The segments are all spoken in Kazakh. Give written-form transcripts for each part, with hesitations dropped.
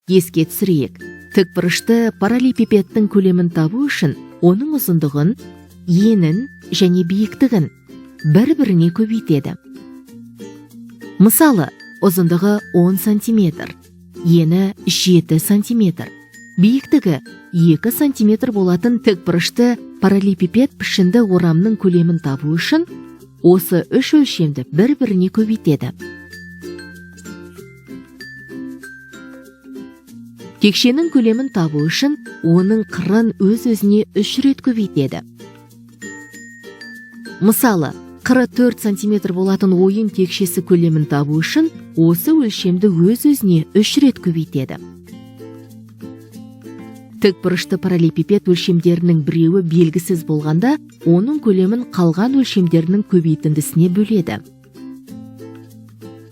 Еске түсірейік, тікбұрышты параллелепипедтің көлемін табу үшін оның ұзындығын, енін және биіктігін бір-біріне көбейтеді. Мысалы, ұзындығы 10 см, ені 7 см, биіктігі 2 см болатын тікбұрышты параллелепипед пішінді орамның көлемін табу үшін осы үш өлшемді бір-біріне көбейтеді. Текшенің көлемін табу үшін оның қырын өз-өзіне 3 рет көбейтеді. Мысалы, қыры 4 см болатын ойын текшесі көлемін табу үшін осы өлшемді өз-өзіне 3 рет көбейтеді. Тікбұрышты параллелепипед өлшемдерінің біреуі белгісіз болғанда, оның көлемін қалған өлшемдерінің көбейтіндісіне бөледі.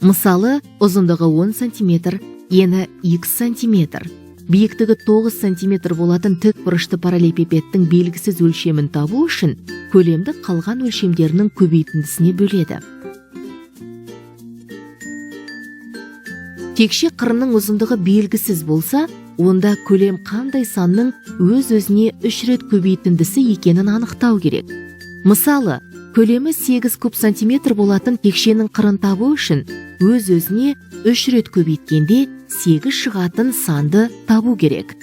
Мысалы, ұзындығы 10 см, ені x см, биіктігі 9 см болатын тікбұрышты параллелепипедтің белгісіз өлшемін табу үшін көлемді қалған өлшемдерінің көбейтіндісіне бөледі. Текше қырының ұзындығы белгісіз болса, онда көлем қандай санның өз-өзіне 3 рет көбейтіндісі екенін анықтау керек. Мысалы, көлемі 8 куб сантиметр болатын текшенің қырын табу үшін өз-өзіне 3 рет көбейткенде 8 шығатын санды табу керек.